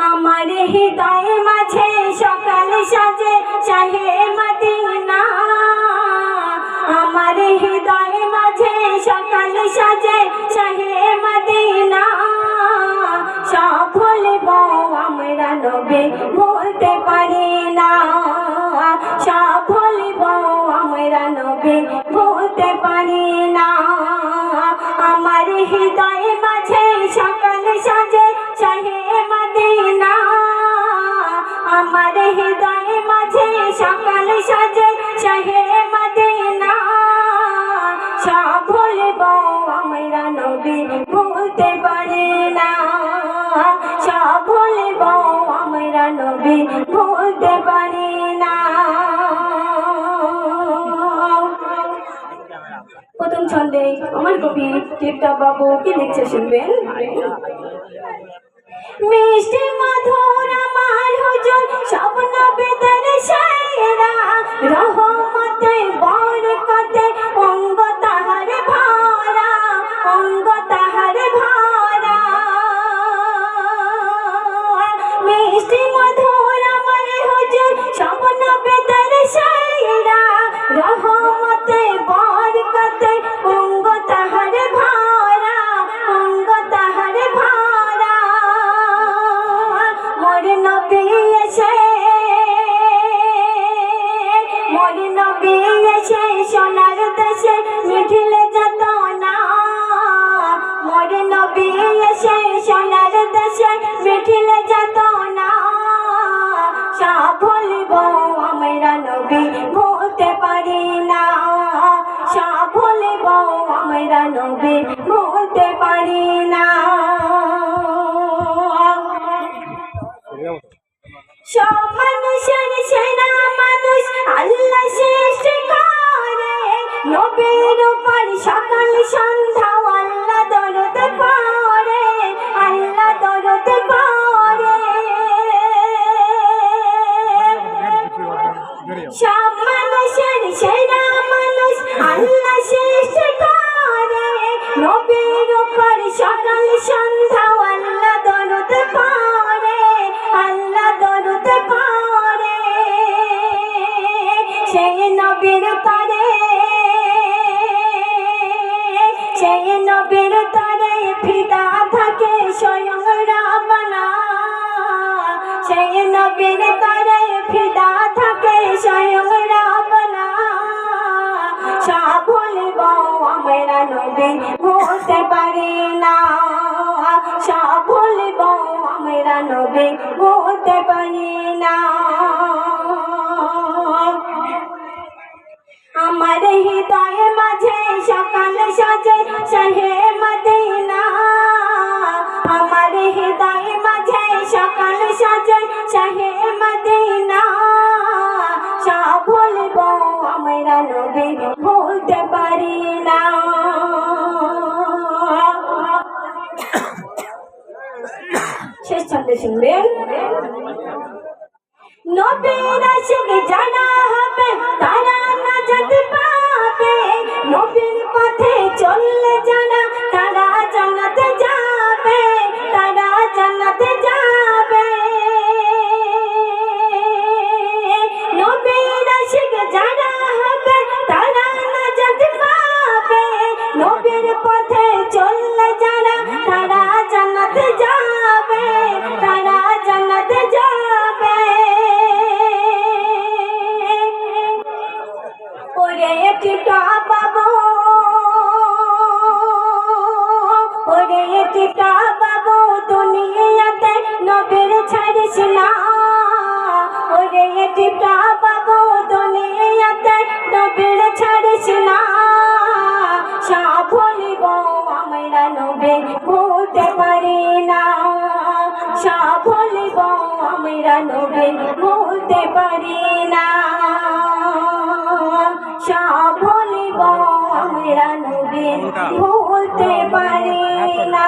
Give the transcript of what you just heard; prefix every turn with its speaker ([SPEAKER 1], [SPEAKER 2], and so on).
[SPEAKER 1] আমার হৃদয় মাঝে সকাল সাজে চাহে মদিনা। আমার হৃদয় মাঝে সকাল সাজে চাহে মদিনা। সব ভুলব আমরা নবী ভুলতে পারি না। সব ভুলব আমরা নবী ভুলতে পারি না। আমার হৃদয় মাঝে সকাল সাজে চাহে মদিনা। আমার হৃদয় মাঝে সকাল সাজে চাহে মদিনা। সব ভুলব আমরা নবী ভুলতে পারি না। সব ভুলব আমরা নবী ভুলতে পারি না। প্রথম ছন্দে আমার কবি টিপটপ বাবু কি লিখছে শুনবেন। মিষ্টি মধুর আমার হুজুর সব নবীদের সেরা। রহমতে বরকতে অঙ্গ তাহার ভরা। অঙ্গ তাহার ভরা। মিষ্টি মধুর আমার হুজুর সব নবীদের সেরা। রহমতে বরকতে অঙ্গ তাহার ভরা। অঙ্গ তাহার ভরা। মোর নবী এসে মোর নবী এসে সোনার দেশে মিঠিলে যত না। মোর নবী এসে সোনার দেশে মিঠিলে যত না। সব ভুলব আমরা নবী ভুলতে পারি না। সব ভুলব আমরা নবী ভুলতে পারি না। সব মানুষের সেরা মানুষ আল্লাহ সৃষ্টি করে। নবীর উপর সকাল সন্ধ্যা আল্লাহ দরদ করে। আল্লাহ দরদ করে। সব মানুষের সেরা মানুষ আল্লাহ সৃষ্টি করে। নবীর উপর সকাল সন্ধ্যা আল্লাহ দরদ করে। আল্লাহ দরদ করে। সেই নবীর তরে সেই নবীর তরে ফিদা থাকে স্বয়ং রাব্বানা। সেই নবীর তরে ফিদা থাকে স্বয়ং রাব্বানা। সব ভুলব আমরা নবী ভুলতে পারি না। সব ভুলব আমরা নবী ভুলতে পারি না। আমার হৃদয় মাঝে সকাল সাজে চাহে মদিনা। আমার হৃদয় মাঝে সকাল সাজে চাহে মদিনা। সব ভুলব আমরা নবী ভুলতে পারি না। শেষ ছন্দে শুনবেন। নবীর আশিক যারা হবে তারা নাজাত পাবে। নবীর পথে চললে যারা তারা জান্নাতে যাবে। তারা জান্নাতে যাবে। নবীর আশিক যারা হবে তারা নাজাত পাবে। নবীর পথে চললে যারা তারা জান্নাতে যাবে। তারা জান্নাতে যাবে। ওরে টিপটপ বাবু ওরে টিপটপ বাবু দুনিয়াতে নবীর ছাড়িস না। ওরে টিপটপ বাবু দুনিয়াতে নবীর ছাড়িস না। সব ভুলব আমরা নবী ভুলতে পারি না। সব ভুলব আমরা নবী ভুলতে পারি না। সব ভুলব আমরা নবী ভুলতে পারি না।